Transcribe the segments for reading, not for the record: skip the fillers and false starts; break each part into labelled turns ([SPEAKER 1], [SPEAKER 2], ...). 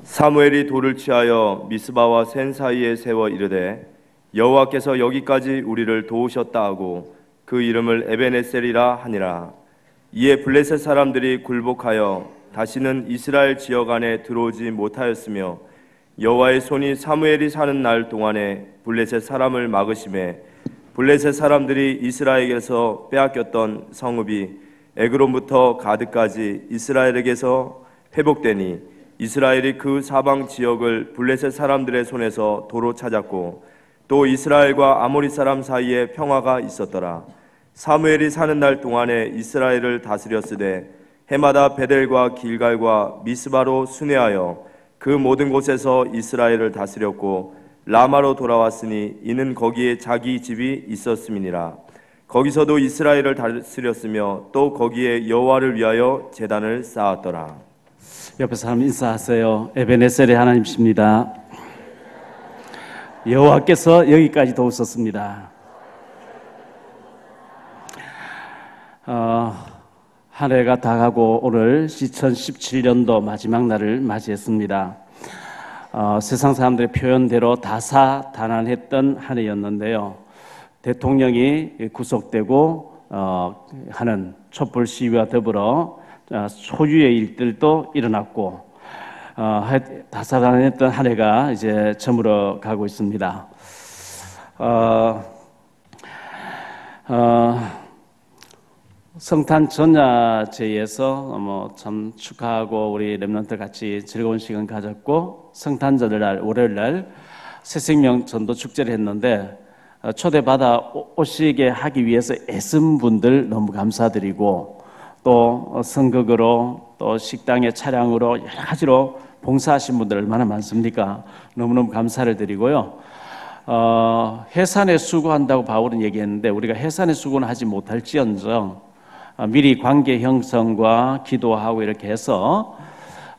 [SPEAKER 1] 사무엘이 돌을 취하여 미스바와 센 사이에 세워 이르되 여호와께서 여기까지 우리를 도우셨다 하고 그 이름을 에베네셀이라 하니라. 이에 블레셋 사람들이 굴복하여 다시는 이스라엘 지역 안에 들어오지 못하였으며 여호와의 손이 사무엘이 사는 날 동안에 블레셋 사람을 막으심에 블레셋 사람들이 이스라엘에게서 빼앗겼던 성읍이 에그론부터 가드까지 이스라엘에게서 회복되니 이스라엘이 그 사방 지역을 블레셋 사람들의 손에서 도로 찾았고 또 이스라엘과 아모리 사람 사이에 평화가 있었더라. 사무엘이 사는 날 동안에 이스라엘을 다스렸으되 해마다 베델과 길갈과 미스바로 순회하여 그 모든 곳에서 이스라엘을 다스렸고 라마로 돌아왔으니 이는 거기에 자기 집이 있었음이니라. 거기서도 이스라엘을 다스렸으며 또 거기에 여호와를 위하여 제단을 쌓았더라.
[SPEAKER 2] 옆에 사람 인사하세요. 에베네셀의 하나님이십니다. 여호와께서 여기까지 도우셨습니다. 한 해가 다 가고 오늘 2017년도 마지막 날을 맞이했습니다. 세상 사람들의 표현대로 다사다난했던 한 해였는데요. 대통령이 구속되고 하는 촛불 시위와 더불어 소유의 일들도 일어났고 다사다난했던 한 해가 이제 저물어 가고 있습니다. 성탄 전야제에서 참 축하하고 우리 렘넌트 같이 즐거운 시간 가졌고 성탄절날 월요일날 새생명 전도 축제를 했는데 초대받아 오시게 하기 위해서 애쓴 분들 너무 감사드리고 또 선극으로 또 식당의 차량으로 여러 가지로 봉사하신 분들 얼마나 많습니까? 너무너무 감사를 드리고요. 해산에 수고한다고 바울은 얘기했는데 우리가 해산에 수고는 하지 못할지언정 미리 관계 형성과 기도하고 이렇게 해서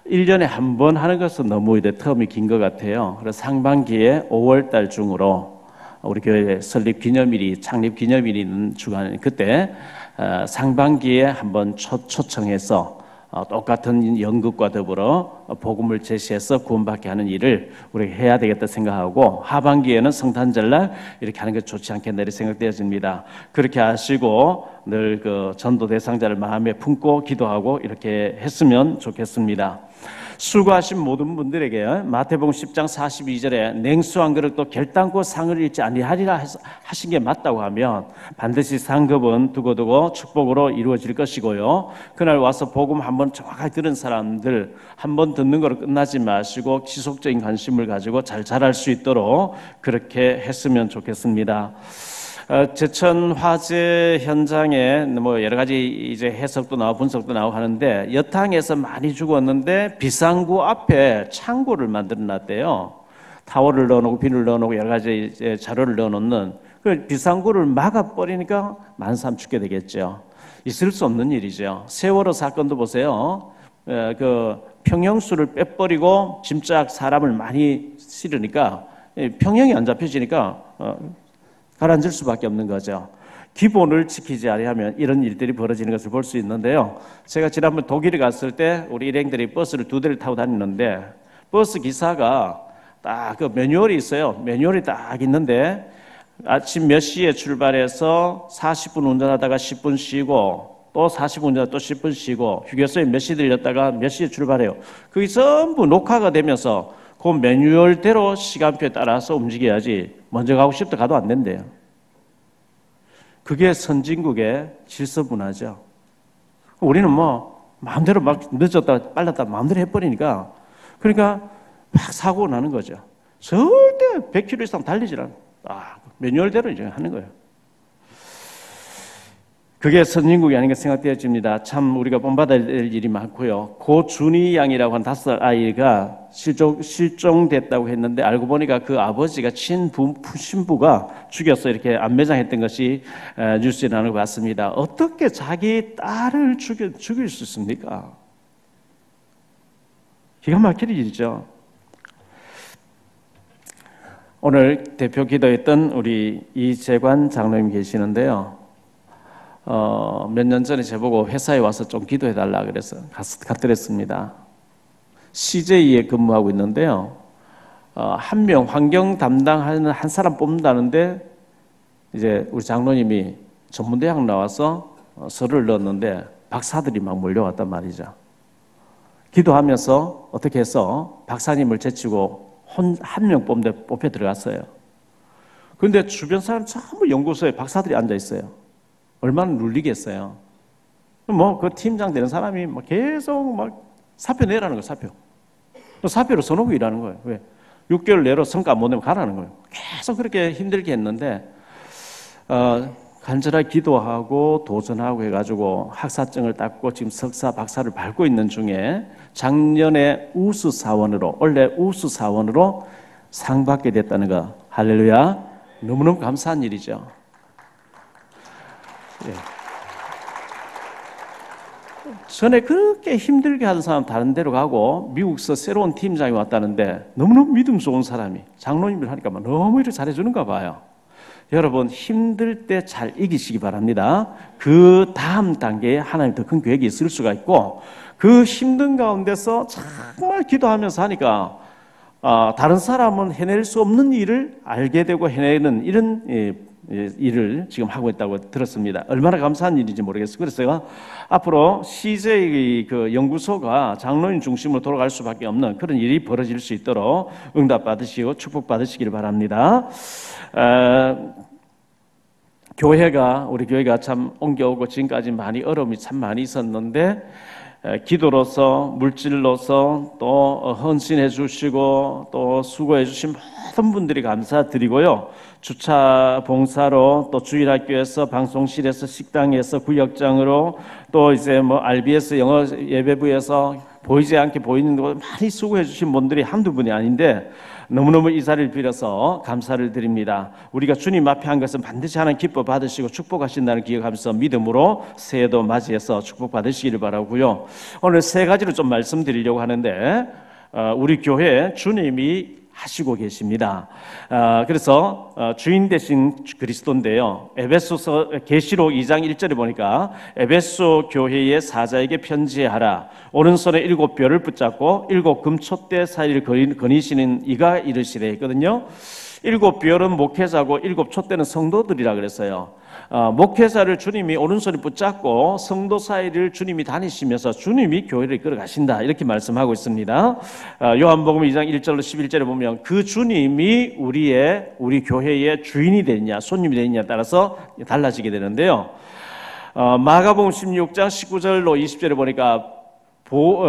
[SPEAKER 2] 1년에 한 번 하는 것은 너무 텀이 긴 것 같아요. 그래서 상반기에 5월달 중으로 우리 교회 설립 기념일이 창립 기념일이 있는 주간 그때 상반기에 한번 초청해서 똑같은 연극과 더불어 복음을 제시해서 구원받게 하는 일을 우리가 해야 되겠다 생각하고 하반기에는 성탄절날 이렇게 하는 게 좋지 않겠나 이렇게 생각되어집니다. 그렇게 하시고 늘 그 전도 대상자를 마음에 품고 기도하고 이렇게 했으면 좋겠습니다. 수고하신 모든 분들에게 마태복음 10장 42절에 냉수 한 그릇도 결단코 상을 잃지 아니하리라 하신 게 맞다고 하면 반드시 상급은 두고두고 축복으로 이루어질 것이고요. 그날 와서 복음 한번 정확하게 들은 사람들 한번 듣는 거로 끝나지 마시고 지속적인 관심을 가지고 잘 자랄 수 있도록 그렇게 했으면 좋겠습니다. 제천 화재 현장에 뭐 여러 가지 이제 해석도 나오고 분석도 나오고 하는데 여탕에서 많이 죽었는데 비상구 앞에 창고를 만들어 놨대요. 타월을 넣어놓고 비누를 넣어놓고 여러 가지 이제 자료를 넣어놓는 그 비상구를 막아버리니까 많은 사람 죽게 되겠죠. 있을 수 없는 일이죠. 세월호 사건도 보세요. 그 평형수를 빼버리고 짐작 사람을 많이 실으니까 평형이 안 잡혀지니까 가라앉을 수밖에 없는 거죠. 기본을 지키지 아니하면 이런 일들이 벌어지는 것을 볼 수 있는데요. 제가 지난번 독일에 갔을 때 우리 일행들이 버스를 2대를 타고 다니는데 버스 기사가 딱 그 매뉴얼이 있어요. 매뉴얼이 딱 있는데 아침 몇 시에 출발해서 40분 운전하다가 10분 쉬고 또 40분 운전하다가 또 10분 쉬고 휴게소에 몇 시 들렸다가 몇 시에 출발해요. 그게 전부 녹화가 되면서 그 매뉴얼대로 시간표에 따라서 움직여야지 먼저 가고 싶다 가도 안 된대요. 그게 선진국의 질서 문화죠. 우리는 뭐 마음대로 막 늦었다 빨랐다 마음대로 해버리니까 그러니까 막 사고가 나는 거죠. 절대 100km 이상 달리질 않아. 매뉴얼대로 이제 하는 거예요. 그게 선진국이 아닌가 생각되어집니다. 참 우리가 본받아야 될 일이 많고요. 고준희 양이라고 한 5살 아이가 실종됐다고 했는데 알고 보니까 그 아버지가 신부가 죽여서 이렇게 안매장했던 것이 뉴스에 나오는 것 같습니다. 어떻게 자기 딸을 죽일 수 있습니까? 기가 막힐 일이죠. 오늘 대표 기도했던 우리 이재관 장로님 계시는데요. 몇 년 전에 저보고 회사에 와서 좀 기도해달라 그래서 갔더랬습니다. CJ에 근무하고 있는데요. 한 명 환경 담당하는 한 사람 뽑는다는데 이제 우리 장로님이 전문대학 나와서 서류를 넣었는데 박사들이 막 몰려왔단 말이죠. 기도하면서 어떻게 해서 박사님을 제치고 한 명 뽑는데 뽑혀 들어갔어요. 그런데 주변 사람 전부 연구소에 박사들이 앉아 있어요. 얼마나 눌리겠어요. 뭐 그 팀장 되는 사람이 막 계속 막 사표 내라는 거예요. 사표로 써놓고 일하는 거예요. 왜? 6개월 내로 성과 못 내면 가라는 거예요. 계속 그렇게 힘들게 했는데 간절하게 기도하고 도전하고 해가지고 학사증을 땄고 지금 석사, 박사를 밟고 있는 중에 작년에 우수사원으로, 원래 우수사원으로 상 받게 됐다는 거, 할렐루야, 너무너무 감사한 일이죠. 예. 전에 그렇게 힘들게 하던 사람 다른 데로 가고 미국서 새로운 팀장이 왔다는데 너무너무 믿음 좋은 사람이 장로님을 하니까 너무 이렇게 잘해주는가 봐요. 여러분 힘들 때 잘 이기시기 바랍니다. 그 다음 단계에 하나님 더 큰 계획이 있을 수가 있고 그 힘든 가운데서 정말 기도하면서 하니까 다른 사람은 해낼 수 없는 일을 알게 되고 해내는 이런 일을 지금 하고 있다고 들었습니다. 얼마나 감사한 일인지 모르겠어요. 그래서 제가 앞으로 CJ 그 연구소가 장로인 중심으로 돌아갈 수밖에 없는 그런 일이 벌어질 수 있도록 응답 받으시고 축복 받으시기를 바랍니다. 우리 교회가 참 옮겨오고 지금까지 많이 어려움이 참 많이 있었는데 기도로서 물질로서 또 헌신해 주시고 또 수고해 주신 모든 분들이 감사드리고요. 주차 봉사로 또 주일학교에서 방송실에서 식당에서 구역장으로 또 이제 뭐 RBS 영어 예배부에서 보이지 않게 보이는 곳 많이 수고해 주신 분들이 한두 분이 아닌데 너무너무 이 자리를 빌어서 감사를 드립니다. 우리가 주님 앞에 한 것은 반드시 하나님 기뻐 받으시고 축복하신다는 기억하면서 믿음으로 새해도 맞이해서 축복 받으시기를 바라고요. 오늘 세 가지를 좀 말씀드리려고 하는데 우리 교회에 주님이 하시고 계십니다. 그래서 주인 되신 그리스도인데요. 에베소서 계시록 2장 1절에 보니까 에베소 교회의 사자에게 편지하라. 오른손에 7뼈를 붙잡고 7 금촛대 사이를 거니시는 이가 이르시래 했거든요. 7뼈는 목회자고 7 촛대는 성도들이라 그랬어요. 목회자를 주님이 오른손에 붙잡고 성도 사이를 주님이 다니시면서 주님이 교회를 이끌어 가신다 이렇게 말씀하고 있습니다. 요한복음 2장 1절로 11절에 보면 그 주님이 우리 교회의 주인이 되느냐 손님이 되느냐에 따라서 달라지게 되는데요. 마가복음 16장 19절로 20절에 보니까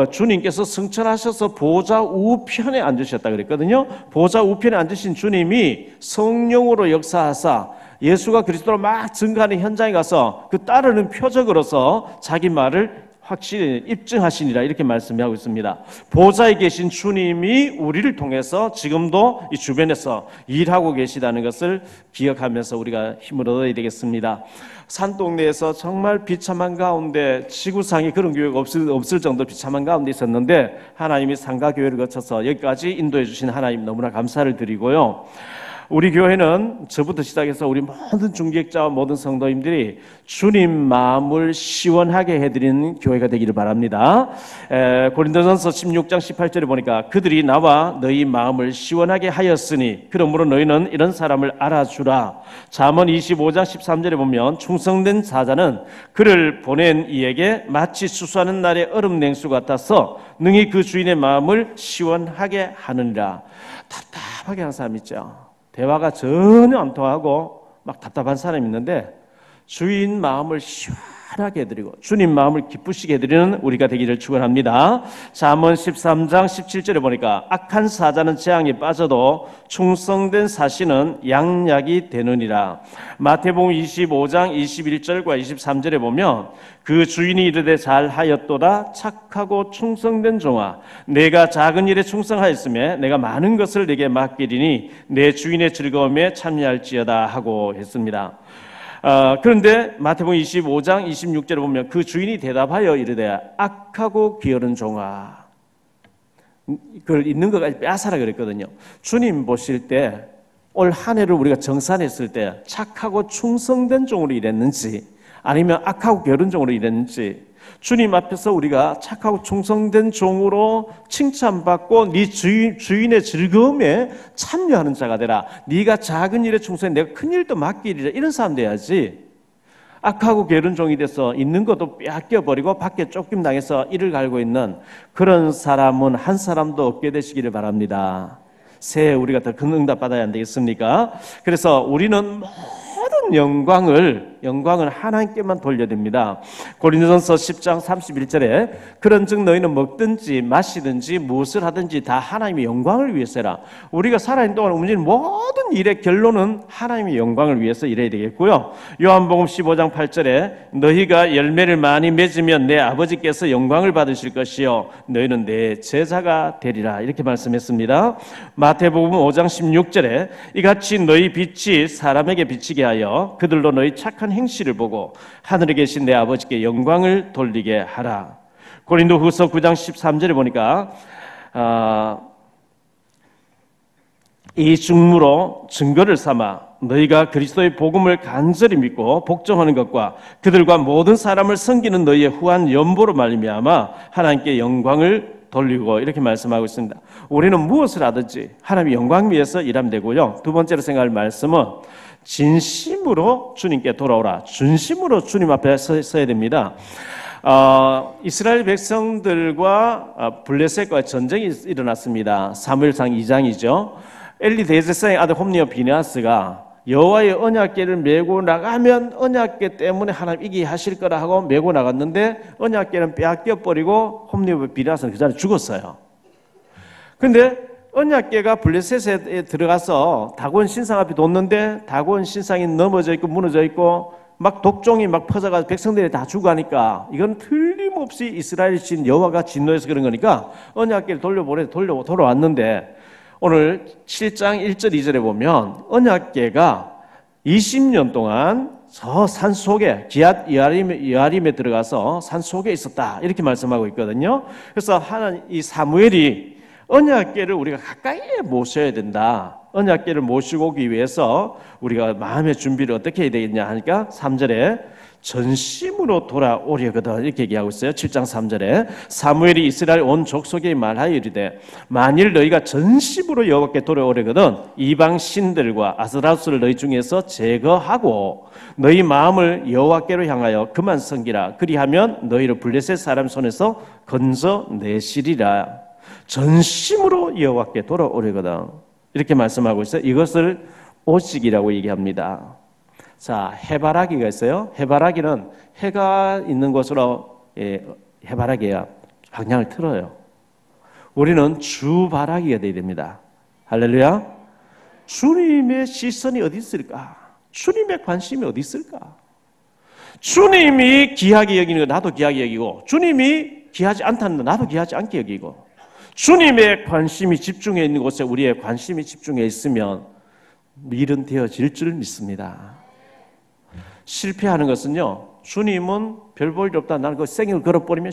[SPEAKER 2] 주님께서 승천하셔서 보좌 우편에 앉으셨다 그랬거든요. 보좌 우편에 앉으신 주님이 성령으로 역사하사 예수가 그리스도로 막 증거하는 현장에 가서 그 따르는 표적으로서 자기 말을 확실히 입증하시니라 이렇게 말씀하고 있습니다. 보좌에 계신 주님이 우리를 통해서 지금도 이 주변에서 일하고 계시다는 것을 기억하면서 우리가 힘을 얻어야 되겠습니다. 산동네에서 정말 비참한 가운데 지구상에 그런 교회가 없을 정도 비참한 가운데 있었는데 하나님이 상가교회를 거쳐서 여기까지 인도해 주신 하나님 너무나 감사를 드리고요. 우리 교회는 저부터 시작해서 우리 모든 중직자와 모든 성도님들이 주님 마음을 시원하게 해드리는 교회가 되기를 바랍니다. 고린도전서 16장 18절에 보니까 그들이 나와 너희 마음을 시원하게 하였으니 그러므로 너희는 이런 사람을 알아주라. 잠언 25장 13절에 보면 충성된 사자는 그를 보낸 이에게 마치 수수하는 날의 얼음 냉수 같아서 능히 그 주인의 마음을 시원하게 하느니라. 답답하게 하는 사람 있죠. 대화가 전혀 안 통하고 막 답답한 사람이 있는데 주인 마음을 시원하게 해드리고 주님 마음을 기쁘시게 해드리는 우리가 되기를 축원합니다. 잠언 13장 17절에 보니까 악한 사자는 재앙에 빠져도 충성된 사신은 양약이 되느니라. 마태복음 25장 21절과 23절에 보면 그 주인이 이르되 잘하였도다 착하고 충성된 종아 내가 작은 일에 충성하였으며 내가 많은 것을 내게 맡기리니 내 주인의 즐거움에 참여할지어다 하고 했습니다. 그런데 마태복음 25장 26절에 보면 그 주인이 대답하여 이르되 악하고 게으른 종아 그걸 있는 것까지 빼앗아라 그랬거든요. 주님 보실 때 올 한 해를 우리가 정산했을 때 착하고 충성된 종으로 일했는지 아니면 악하고 게으른 종으로 일했는지 주님 앞에서 우리가 착하고 충성된 종으로 칭찬받고 네 주인의 즐거움에 참여하는 자가 되라. 네가 작은 일에 충성해 내가 큰 일도 맡기리라. 이런 사람 돼야지. 악하고 게으른 종이 돼서 있는 것도 빼앗겨버리고 밖에 쫓김당해서 이를 갈고 있는 그런 사람은 한 사람도 없게 되시기를 바랍니다. 새해 우리가 더 큰 응답 받아야 안 되겠습니까? 그래서 우리는 모든 영광을 하나님께만 돌려야 됩니다. 고린도전서 10장 31절에 그런즉 너희는 먹든지 마시든지 무엇을 하든지 다 하나님의 영광을 위해서 해라. 우리가 살아있는 동안 움직이는 모든 일의 결론은 하나님의 영광을 위해서 일해야 되겠고요. 요한복음 15장 8절에 너희가 열매를 많이 맺으면 내 아버지께서 영광을 받으실 것이요 너희는 내 제자가 되리라. 이렇게 말씀했습니다. 마태복음 5장 16절에 이같이 너희 빛이 사람에게 비치게 하여 그들로 너희 착한 행실을 보고 하늘에 계신 내 아버지께 영광을 돌리게 하라. 고린도후서 9장 13절에 보니까 이 중무로 증거를 삼아 너희가 그리스도의 복음을 간절히 믿고 복종하는 것과 그들과 모든 사람을 섬기는 너희의 후한 연보로 말미암아 하나님께 영광을 돌리고 이렇게 말씀하고 있습니다. 우리는 무엇을 하든지 하나님의 영광 위해서 일하면 되고요. 두 번째로 생각할 말씀은 진심으로 주님께 돌아오라. 진심으로 주님 앞에 서야 됩니다. 이스라엘 백성들과 블레셋과 전쟁이 일어났습니다. 사무엘상 2장이죠. 엘리 대제사장의 아들 홈리와 비느하스가 여호와의 언약궤를 메고 나가면 언약궤 때문에 하나님 이기게 하실 거라 하고 메고 나갔는데 언약궤는 빼앗겨 버리고 홈리와 비느하스는 그 자리에 죽었어요. 근데 언약궤가 블레셋에 들어가서 다곤 신상 앞에 뒀는데 다곤 신상이 넘어져 있고 무너져 있고 막 독종이 막 퍼져가지고 백성들이 다 죽어가니까 이건 틀림없이 이스라엘 신 여호와가 진노해서 그런 거니까 언약궤를 돌아왔는데 오늘 7장 1절 2절에 보면 언약궤가 20년 동안 저 산 속에 기앗 여아림에 들어가서 산 속에 있었다 이렇게 말씀하고 있거든요. 그래서 이 사무엘이 언약궤를 우리가 가까이에 모셔야 된다. 언약궤를 모시고 오기 위해서 우리가 마음의 준비를 어떻게 해야 되겠냐 하니까 3절에 전심으로 돌아오려거든 이렇게 얘기하고 있어요. 7장 3절에 사무엘이 이스라엘 온 족속에 말하여 이르되 만일 너희가 전심으로 여호와께 돌아오려거든 이방 신들과 아스라스를 너희 중에서 제거하고 너희 마음을 여호와께로 향하여 그만 섬기라. 그리하면 너희를 블레셋 사람 손에서 건져내시리라. 전심으로 여호와께 돌아오려거든 이렇게 말씀하고 있어요. 이것을 오직이라고 얘기합니다. 자, 해바라기가 있어요. 해바라기는 해가 있는 곳으로 해바라기가 방향을 틀어요. 우리는 주바라기가 되어야 됩니다. 할렐루야. 주님의 시선이 어디 있을까? 주님의 관심이 어디 있을까? 주님이 귀하게 여기는 거 나도 귀하게 여기고 주님이 귀하지 않다는 거 나도 귀하지 않게 여기고 주님의 관심이 집중해 있는 곳에 우리의 관심이 집중해 있으면 일은 되어질 줄 믿습니다. 실패하는 것은요, 주님은 별 볼 일 없다. 나는 그 생을 걸어버리면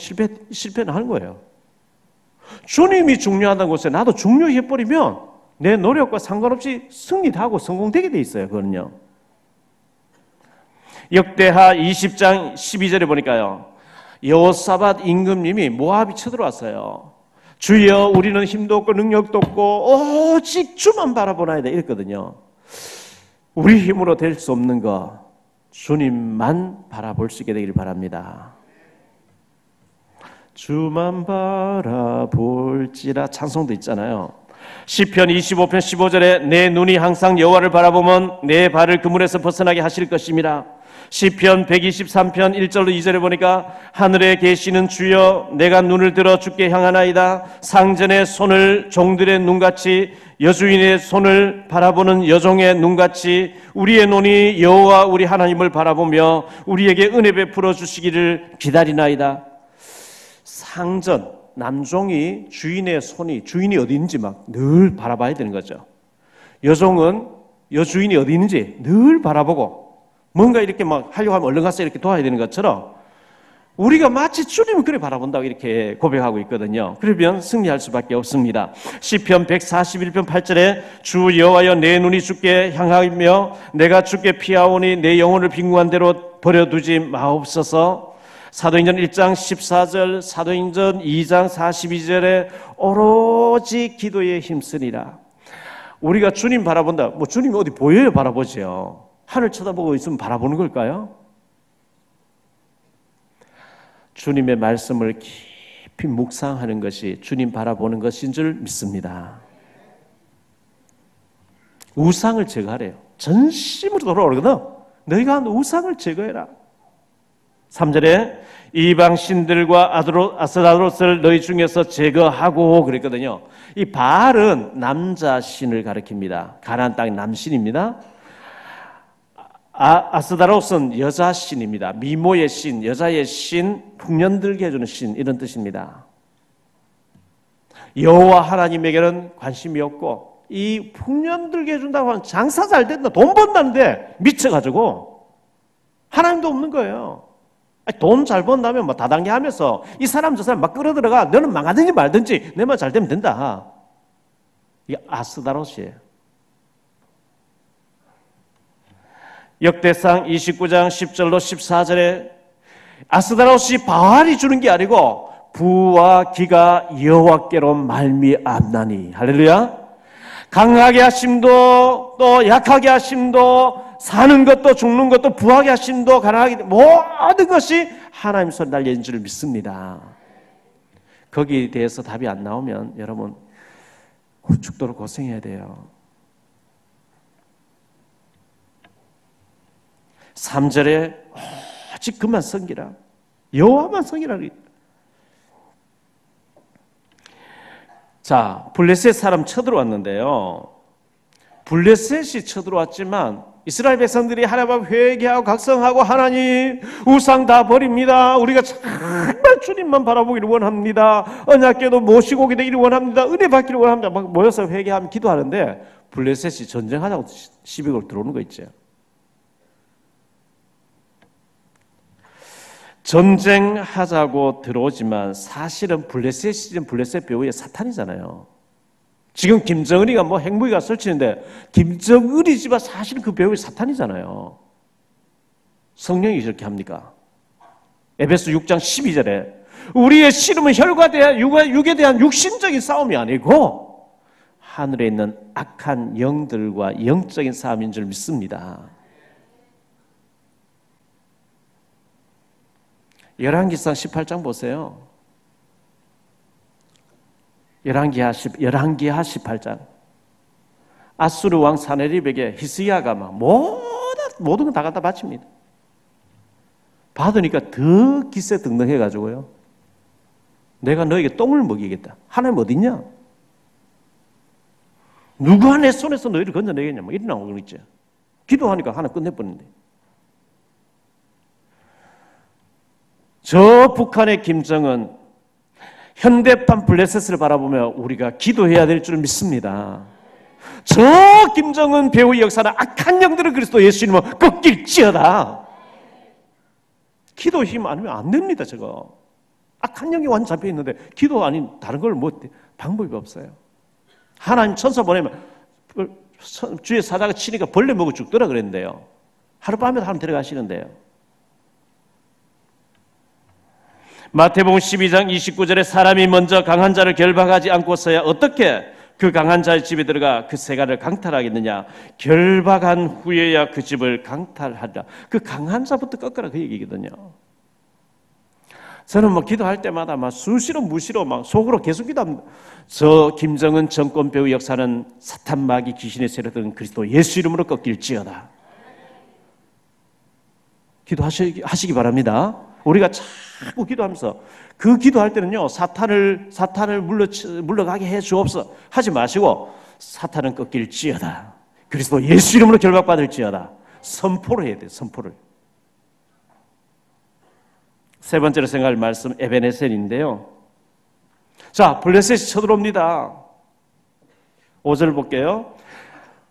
[SPEAKER 2] 실패는 하는 거예요. 주님이 중요하다는 곳에 나도 중요해버리면 내 노력과 상관없이 승리하고 성공되게 돼 있어요. 그거는요. 역대하 20장 12절에 보니까요, 여호사밧 임금님이 모압이 쳐들어왔어요. 주여 우리는 힘도 없고 능력도 없고 오직 주만 바라보나이다 이랬거든요. 우리 힘으로 될 수 없는 거 주님만 바라볼 수 있게 되기를 바랍니다. 주만 바라볼지라 찬송도 있잖아요. 시편 25편 15절에 내 눈이 항상 여호와를 바라보면 내 발을 그물에서 벗어나게 하실 것임이라. 시편 123편 1절로 2절에 보니까 하늘에 계시는 주여 내가 눈을 들어 주께 향하나이다. 상전의 손을 종들의 눈같이 여주인의 손을 바라보는 여종의 눈같이 우리의 눈이 여호와 우리 하나님을 바라보며 우리에게 은혜 베풀어 주시기를 기다리나이다. 상전 남종이 주인의 손이 주인이 어디 있는지 막 늘 바라봐야 되는 거죠. 여종은 여주인이 어디 있는지 늘 바라보고 뭔가 이렇게 막 하려고 하면 얼른 가서 이렇게 도와야 되는 것처럼 우리가 마치 주님을 그래 바라본다고 이렇게 고백하고 있거든요. 그러면 승리할 수밖에 없습니다. 시편 141편 8절에 주 여호와여 내 눈이 주께 향하며 내가 주께 피하오니 내 영혼을 빈궁한 대로 버려두지 마옵소서. 사도행전 1장 14절, 사도행전 2장 42절에 오로지 기도에 힘쓰니라. 우리가 주님 바라본다. 뭐 주님이 어디 보여요? 바라보죠. 하늘 쳐다보고 있으면 바라보는 걸까요? 주님의 말씀을 깊이 묵상하는 것이 주님 바라보는 것인 줄 믿습니다. 우상을 제거하래요. 전심으로 돌아오거든. 너희가 한 우상을 제거해라. 3절에 이방 신들과 아스타로스를 너희 중에서 제거하고 그랬거든요. 이 바알은 남자 신을 가리킵니다. 가나안 땅의 남신입니다. 아스타로스는 여자 신입니다. 미모의 신, 여자의 신, 풍년들게 해주는 신, 이런 뜻입니다. 여호와 하나님에게는 관심이 없고 이 풍년들게 해준다고 하면 장사 잘 된다, 돈 번다는데 미쳐가지고 하나님도 없는 거예요. 돈 잘 번다면 뭐 다단계 하면서 이 사람 저 사람 막 끌어들어가. 너는 망하든지 말든지 내 말 잘 되면 된다. 이게 아스타로스예요. 역대상 29장 10절로 14절에 아스타로스 바알이 주는 게 아니고 부와 기가 여호와께로 말미암나니. 할렐루야. 강하게 하심도 또 약하게 하심도 사는 것도 죽는 것도 부하게 하심도 가난하게 모든 것이 하나님 손에 달려있는 줄 믿습니다. 거기에 대해서 답이 안 나오면 여러분 죽도록 고생해야 돼요. 3절에 오직 그만 섬기라. 여호와만 섬기라. 자, 블레셋 사람 쳐들어왔는데요. 블레셋이 쳐들어왔지만 이스라엘 백성들이 하나님 앞에 회개하고 각성하고 하나님 우상 다 버립니다. 우리가 정말 주님만 바라보기를 원합니다. 언약궤도 모시고 오기를 원합니다. 은혜 받기를 원합니다. 막 모여서 회개하면 기도하는데 블레셋이 전쟁하자고 시비 걸고 들어오는 거 있죠. 전쟁하자고 들어오지만 사실은 블레셋이 블레셋 배후에 사탄이잖아요. 지금 김정은이가 뭐 핵무기가 설치는데 김정은이 집안 사실은 그 배후에 사탄이잖아요. 성령이 이렇게 합니까? 에베소 6장 12절에 우리의 씨름은 혈과 대한 육에 대한 육신적인 싸움이 아니고 하늘에 있는 악한 영들과 영적인 싸움인 줄 믿습니다. 열왕기상 18장 보세요. 열왕기하 18장. 아수르 왕 사네립에게 히스기야가 막 모든 걸 다 갖다 바칩니다. 받으니까 더 기세등등해가지고요. 내가 너에게 똥을 먹이겠다. 하나님 어디 있냐? 누가 내 손에서 너희를 건져내겠냐? 뭐 이런 나오고 있죠. 기도하니까 하나 끝내버리는데. 저 북한의 김정은 현대판 블레셋을 바라보며 우리가 기도해야 될 줄 믿습니다. 저 김정은 배후의 역사는 악한 영들을 그리스도 예수님은 꺾일지어다. 기도 힘 아니면 안 됩니다. 저거 악한 영이 완전 잡혀 있는데 기도 아닌 다른 걸 뭐 방법이 없어요. 하나님 천사 보내면 주의 사자가 치니까 벌레 먹어 죽더라 그랬는데요. 하룻밤에 하나님 데려가시는데요. 마태복음 12장 29절에 사람이 먼저 강한 자를 결박하지 않고서야 어떻게 그 강한 자의 집에 들어가 그 세간을 강탈하겠느냐. 결박한 후에야 그 집을 강탈하리라. 그 강한 자부터 꺾으라 그 얘기거든요. 저는 뭐 기도할 때마다 막 수시로 무시로 막 속으로 계속 기도합니다. 저 김정은 정권 배후 역사는 사탄 마귀 귀신의 세력들은 그리스도 예수 이름으로 꺾일지어다. 기도하시기 바랍니다. 우리가 자꾸 기도하면서 그 기도할 때는요 사탄을 물러가게 해 주옵소서 하지 마시고 사탄은 꺾일지어다. 그리스도 예수 이름으로 결박받을지어다. 선포를 해야 돼요. 선포를. 세 번째로 생각할 말씀 에베네셀인데요. 자, 블레셋이 쳐들어옵니다. 5절 볼게요.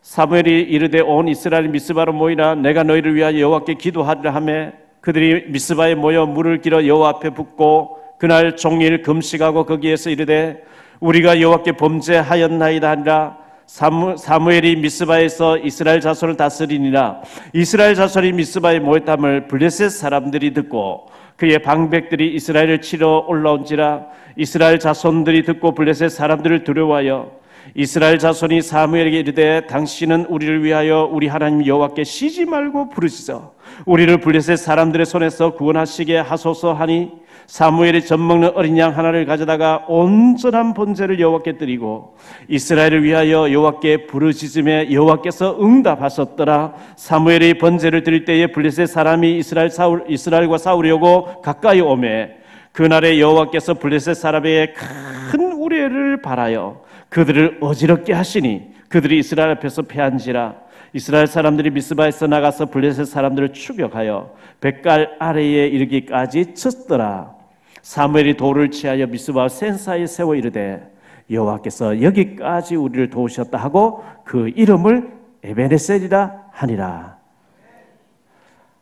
[SPEAKER 2] 사무엘이 이르되 온 이스라엘이 미스바로 모이라. 내가 너희를 위하여 여호와께 기도하리라 하며 그들이 미스바에 모여 물을 길어 여호와 앞에 붓고 그날 종일 금식하고 거기에서 이르되 우리가 여호와께 범죄하였나이다 하니라. 사무엘이 미스바에서 이스라엘 자손을 다스리니라. 이스라엘 자손이 미스바에 모였담을 블레셋 사람들이 듣고 그의 방백들이 이스라엘을 치러 올라온지라 이스라엘 자손들이 듣고 블레셋 사람들을 두려워하여 이스라엘 자손이 사무엘에게 이르되 당신은 우리를 위하여 우리 하나님 여호와께 쉬지 말고 부르시자 우리를 블레셋 사람들의 손에서 구원하시게 하소서 하니 사무엘이 젖먹는 어린 양 하나를 가져다가 온전한 번제를 여호와께 드리고 이스라엘을 위하여 여호와께 부르짖음에 여호와께서 응답하셨더라. 사무엘이 번제를 드릴 때에 블레셋 사람이 이스라엘과 싸우려고 가까이 오매 그날에 여호와께서 블레셋 사람에게 큰 우레를 발하여 그들을 어지럽게 하시니 그들이 이스라엘 앞에서 패한지라. 이스라엘 사람들이 미스바에서 나가서 블레셋 사람들을 추격하여 뱃갈 아래에 이르기까지 쳤더라. 사무엘이 돌을 취하여 미스바 센사에 세워 이르되 여호와께서 여기까지 우리를 도우셨다 하고 그 이름을 에베네셀이라 하니라.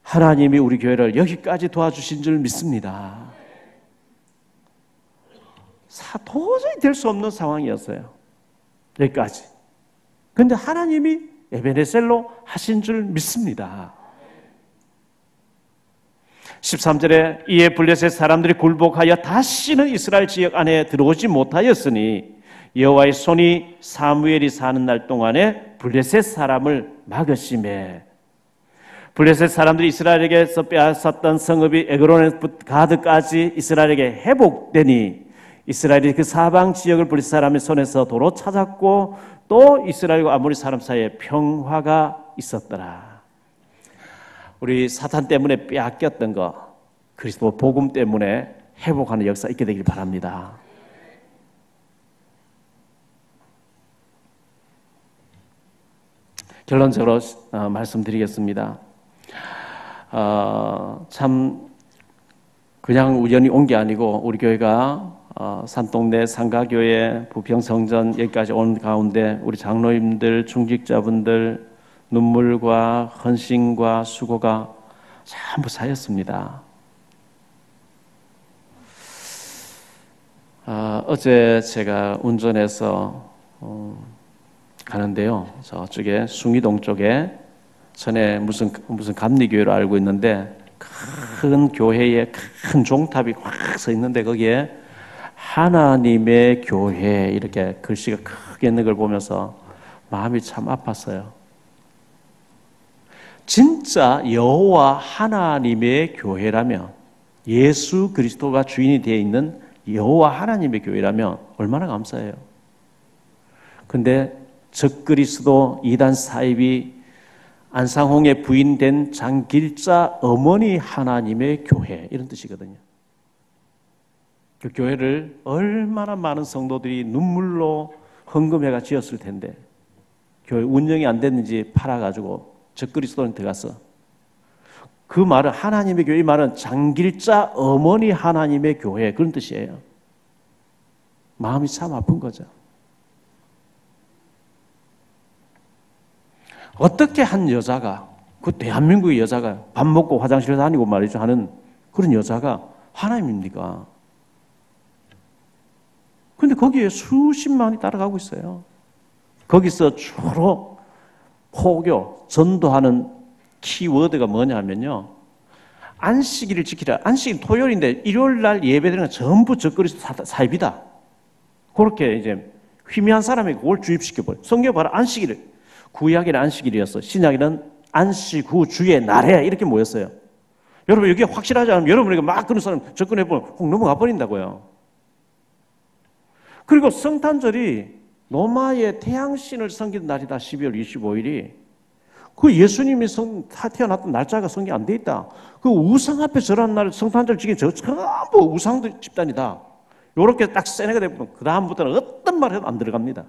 [SPEAKER 2] 하나님이 우리 교회를 여기까지 도와주신 줄 믿습니다. 도저히 될 수 없는 상황이었어요. 여기까지. 그런데 하나님이 에베네셀로 하신 줄 믿습니다. 13절에 이에 블레셋 사람들이 굴복하여 다시는 이스라엘 지역 안에 들어오지 못하였으니 여호와의 손이 사무엘이 사는 날 동안에 블레셋 사람을 막으시매 블레셋 사람들이 이스라엘에게서 빼앗았던 성읍이 에그론의 가드까지 이스라엘에게 회복되니 이스라엘이 그 사방 지역을 블레셋 사람의 손에서 도로 찾았고 또 이스라엘과 아모리 사람 사이에 평화가 있었더라. 우리 사탄 때문에 빼앗겼던 거 그리스도 복음 때문에 회복하는 역사 있게 되길 바랍니다. 결론적으로 말씀드리겠습니다. 참 그냥 우연히 온 게 아니고 우리 교회가 산동네 상가교회 부평성전 여기까지 온 가운데 우리 장로님들, 중직자분들 눈물과 헌신과 수고가 전부 쌓였습니다. 어제 제가 운전해서 가는데요. 저쪽에 숭이동 쪽에 전에 무슨 감리교회로 알고 있는데 큰 교회에 큰 종탑이 확 서 있는데 거기에 하나님의 교회 이렇게 글씨가 크게 있는 걸 보면서 마음이 참 아팠어요. 진짜 여호와 하나님의 교회라면 예수 그리스도가 주인이 되어 있는 여호와 하나님의 교회라면 얼마나 감사해요. 근데 적그리스도 이단 사입이 안상홍의 부인된 장길자 어머니 하나님의 교회 이런 뜻이거든요. 그 교회를 얼마나 많은 성도들이 눈물로 헌금해가 지었을 텐데 교회 운영이 안 됐는지 팔아가지고 적그리스도는 들어갔어. 그 말은 하나님의 교회, 이 말은 장길자 어머니 하나님의 교회 그런 뜻이에요. 마음이 참 아픈 거죠. 어떻게 한 여자가, 그 대한민국의 여자가 밥 먹고 화장실 다니고 말이죠 하는 그런 여자가 하나님입니까? 근데 거기에 수십만이 따라가고 있어요. 거기서 주로 포교, 전도하는 키워드가 뭐냐 하면요. 안식일을 지키라. 안식일 토요일인데 일요일 날 예배드리는 건 전부 적그리스도 사입이다. 그렇게 이제 희미한 사람에게 그걸 주입시켜버려요. 성경 봐라. 안식일. 구약에는 안식일이었어. 신약에는 안식 후 주의 날에 이렇게 모였어요. 여러분 이게 확실하지 않으면 여러분에게 막 그런 사람 접근해보면 혹 넘어가 버린다고요. 그리고 성탄절이 로마의 태양신을 섬기는 날이다. 12월 25일이. 그 예수님이 태어났던 날짜가 성경에 안 돼 있다. 그 우상 앞에 절하는 날 성탄절 지kin 전부 우상들 집단이다. 요렇게 딱 세뇌가 되면 그 다음부터는 어떤 말 해도 안 들어갑니다.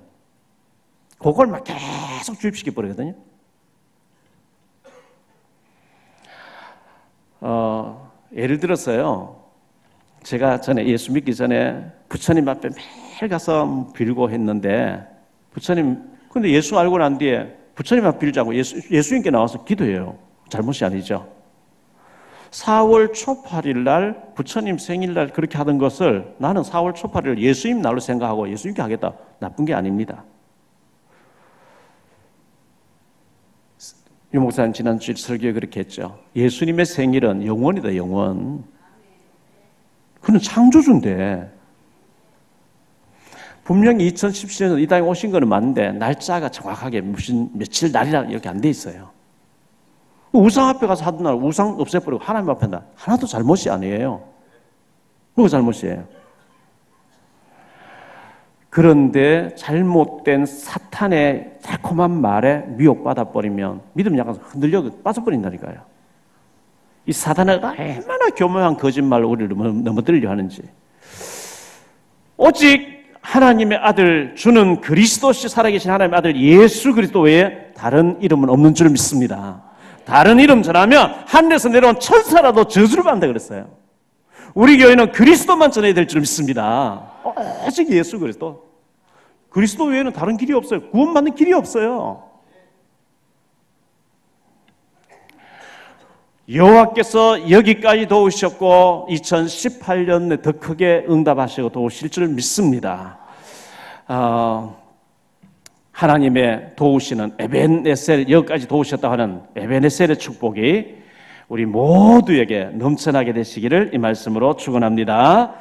[SPEAKER 2] 그걸 막 계속 주입시켜 버리거든요. 예를 들었어요. 제가 전에 예수 믿기 전에 부처님 앞에 매일 가서 빌고 했는데 부처님 근데 예수 알고 난 뒤에 부처님 앞에 빌자고 예수님께 나와서 기도해요. 잘못이 아니죠. 4월 초 8일 날 부처님 생일날 그렇게 하던 것을 나는 4월 초 8일 예수님 날로 생각하고 예수님께 하겠다. 나쁜 게 아닙니다. 유 목사님 지난주에 설교에 그렇게 했죠. 예수님의 생일은 영원이다. 영원. 그는 창조주인데 분명히 2017년 이 땅에 오신 거는 맞는데 날짜가 정확하게 무슨 며칠 날이라 이렇게 안 돼 있어요. 우상 앞에 가서 하던 날 우상 없애버리고 하나님 앞에 한다. 하나도 잘못이 아니에요. 뭐가 잘못이에요? 그런데 잘못된 사탄의 달콤한 말에 미혹받아 버리면 믿음 약간 흔들려 빠져버린다니까요. 이 사탄은 얼마나 교묘한 거짓말로 우리를 넘어뜨리려 하는지. 오직 하나님의 아들 주는 그리스도시 살아계신 하나님의 아들 예수 그리스도 외에 다른 이름은 없는 줄 믿습니다. 다른 이름 전하면 하늘에서 내려온 천사라도 저주를 받는다 그랬어요. 우리 교회는 그리스도만 전해야 될 줄 믿습니다. 오직 예수 그리스도. 그리스도 외에는 다른 길이 없어요. 구원받는 길이 없어요. 여호와께서 여기까지 도우셨고 2018년에 더 크게 응답하시고 도우실 줄 믿습니다. 하나님의 도우시는 에벤에셀, 여기까지 도우셨다고 하는 에벤에셀의 축복이 우리 모두에게 넘쳐나게 되시기를 이 말씀으로 축원합니다.